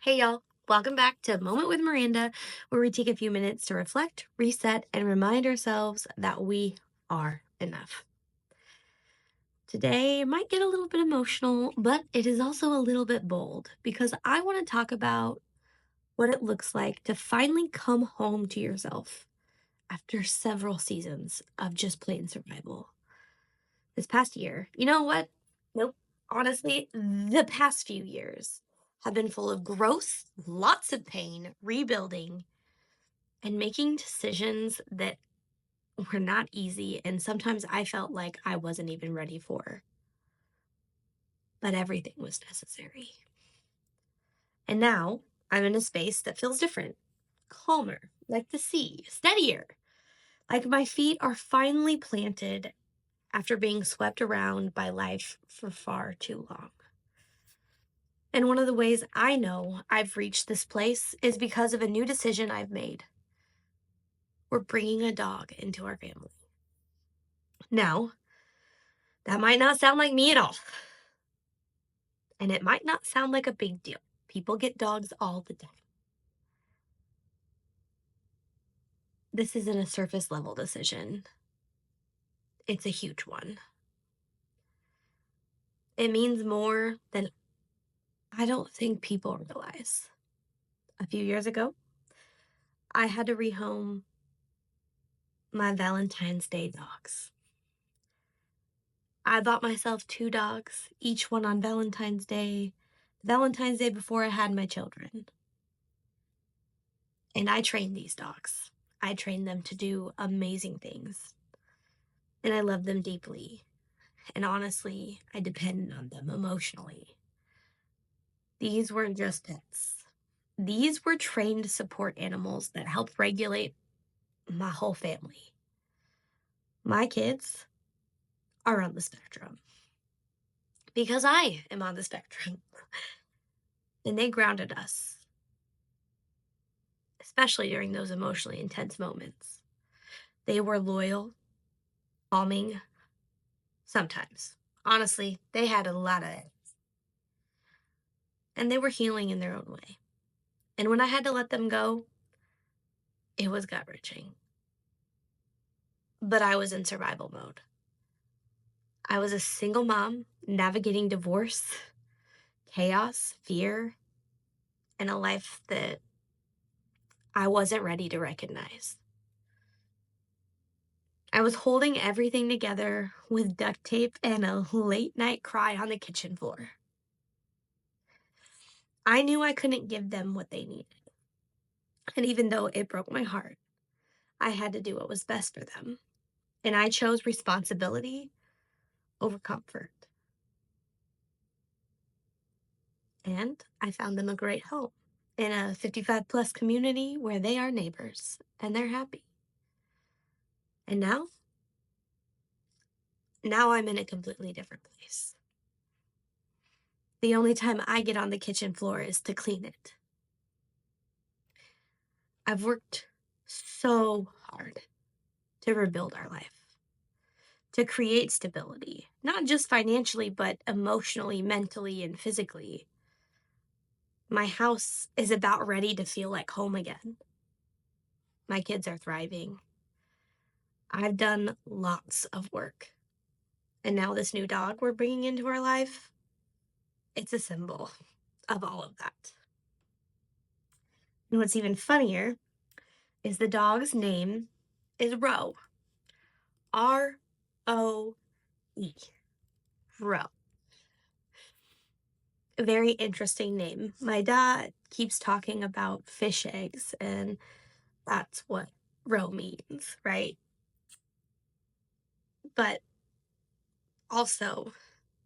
Hey, y'all. Welcome back to Moment with Miranda, where we take a few minutes to reflect, reset, and remind ourselves that we are enough. Today might get a little bit emotional, but it is also a little bit bold because I want to talk about what it looks like to finally come home to yourself after several seasons of just plain survival. This past year, you know what? Nope. Honestly, the past few years have been full of growth, lots of pain, rebuilding, and making decisions that were not easy. And sometimes I felt like I wasn't even ready for, but everything was necessary. And now I'm in a space that feels different, calmer, like the sea, steadier, like my feet are finally planted after being swept around by life for far too long. And one of the ways I know I've reached this place is because of a new decision I've made. We're bringing a dog into our family. Now, that might not sound like me at all, and it might not sound like a big deal. People get dogs all the time. This isn't a surface level decision, it's a huge one. It means more than I don't think people realize. A few years ago, I had to rehome my Valentine's Day dogs. I bought myself two dogs, each one on Valentine's Day before I had my children. And I trained these dogs. I trained them to do amazing things. And I love them deeply. And honestly, I depend on them emotionally. These weren't just pets. These were trained support animals that help regulate my whole family. My kids are on the spectrum because I am on the spectrum. And they grounded us, especially during those emotionally intense moments. They were loyal, calming, sometimes. Honestly, they had a lot of it. And they were healing in their own way. And when I had to let them go, it was gut wrenching. But I was in survival mode. I was a single mom navigating divorce, chaos, fear, and a life that I wasn't ready to recognize. I was holding everything together with duct tape and a late night cry on the kitchen floor. I knew I couldn't give them what they needed. And even though it broke my heart, I had to do what was best for them. And I chose responsibility over comfort. And I found them a great home in a 55 plus community where they are neighbors and they're happy. And now I'm in a completely different place. The only time I get on the kitchen floor is to clean it. I've worked so hard to rebuild our life, to create stability, not just financially, but emotionally, mentally, and physically. My house is about ready to feel like home again. My kids are thriving. I've done lots of work. And now this new dog we're bringing into our life, it's a symbol of all of that. And what's even funnier is the dog's name is Ro. R-O-E. Ro. A very interesting name. My dad keeps talking about fish eggs, and that's what Ro means, right? But also,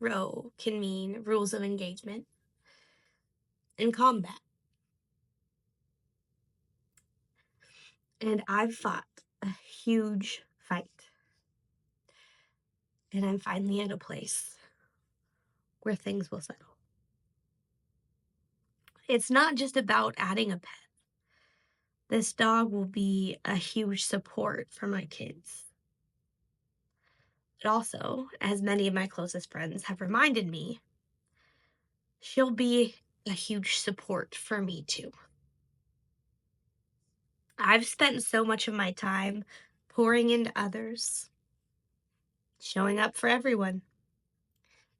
Ro can mean rules of engagement in combat. And I've fought a huge fight. And I'm finally at a place where things will settle. It's not just about adding a pet. This dog will be a huge support for my kids. But also, as many of my closest friends have reminded me, she'll be a huge support for me too. I've spent so much of my time pouring into others, showing up for everyone,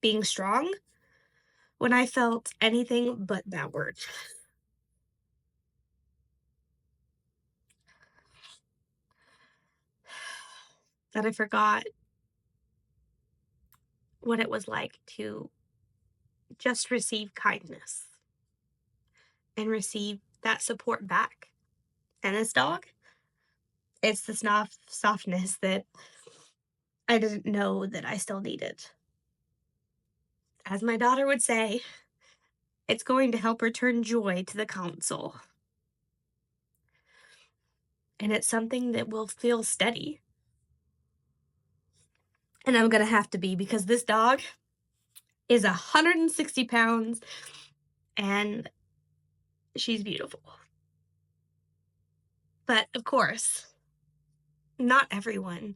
being strong when I felt anything but that word. That I forgot what it was like to just receive kindness and receive that support back. And this dog, it's the softness that I didn't know that I still needed. As my daughter would say, it's going to help return joy to the council. And it's something that will feel steady. And I'm going to have to be because this dog is 160 pounds and she's beautiful. But of course, not everyone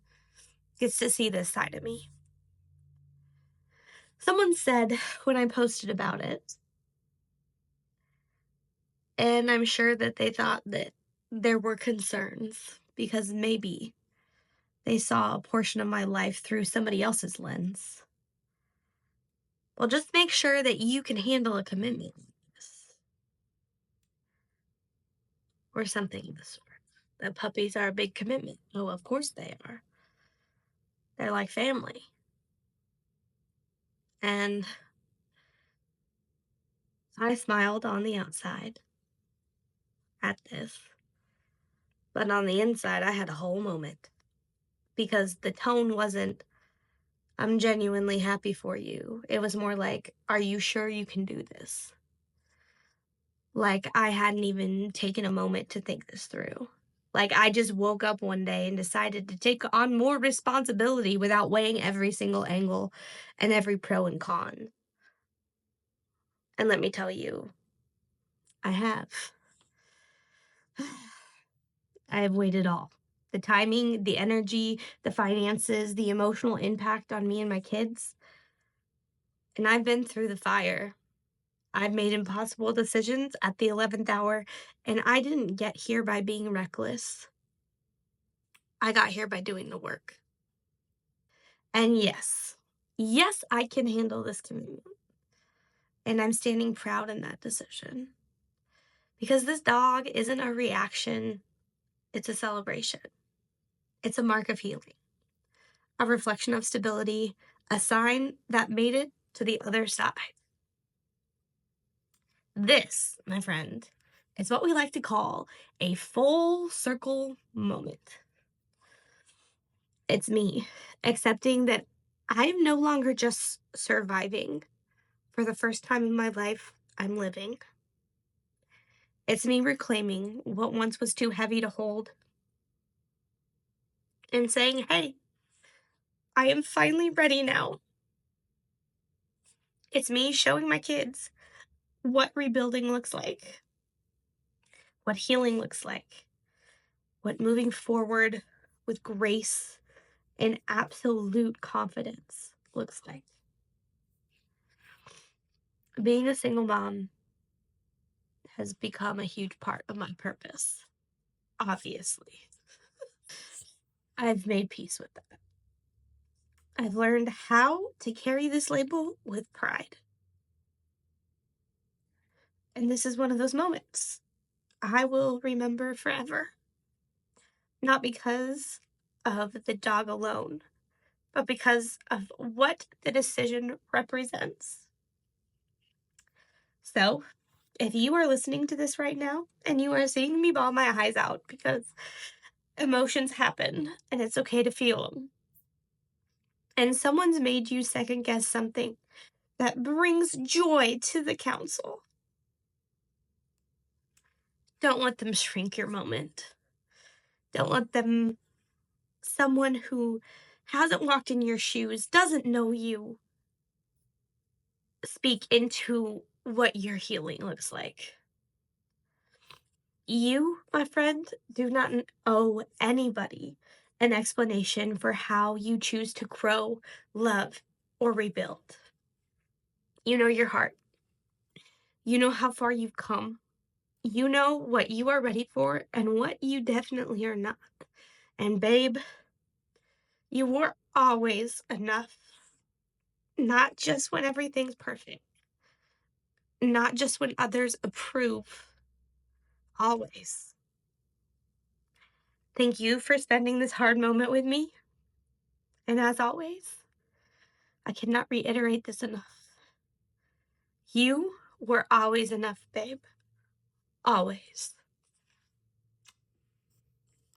gets to see this side of me. Someone said when I posted about it, and I'm sure that they thought that there were concerns because maybe they saw a portion of my life through somebody else's lens. Well, just make sure that you can handle a commitment like this, or something of the sort. That puppies are a big commitment. Oh, of course they are. They're like family. And I smiled on the outside at this, but on the inside, I had a whole moment because the tone wasn't, I'm genuinely happy for you. It was more like, are you sure you can do this? Like I hadn't even taken a moment to think this through. Like I just woke up one day and decided to take on more responsibility without weighing every single angle and every pro and con. And let me tell you, I have. I have weighed it all. The timing, the energy, the finances, the emotional impact on me and my kids. And I've been through the fire. I've made impossible decisions at the 11th hour, and I didn't get here by being reckless. I got here by doing the work. And yes, I can handle this commitment. And I'm standing proud in that decision. Because this dog isn't a reaction, it's a celebration. It's a mark of healing, a reflection of stability, a sign that made it to the other side. This, my friend, is what we like to call a full circle moment. It's me accepting that I'm no longer just surviving. For the first time in my life, I'm living. It's me reclaiming what once was too heavy to hold and saying, hey, I am finally ready now. It's me showing my kids what rebuilding looks like, what healing looks like, what moving forward with grace and absolute confidence looks like. Being a single mom has become a huge part of my purpose, obviously. I've made peace with that. I've learned how to carry this label with pride. And this is one of those moments I will remember forever. Not because of the dog alone, but because of what the decision represents. So, if you are listening to this right now and you are seeing me bawl my eyes out because emotions happen and it's okay to feel them, and someone's made you second guess something that brings joy to the council, don't let them shrink your moment. Don't let them, someone who hasn't walked in your shoes, doesn't know you, speak into what your healing looks like. You, my friend, do not owe anybody an explanation for how you choose to grow, love, or rebuild. You know your heart. You know how far you've come. You know what you are ready for and what you definitely are not. And babe, you were always enough. Not just when everything's perfect, not just when others approve. Always. Thank you for spending this hard moment with me. And as always, I cannot reiterate this enough. You were always enough, babe. Always.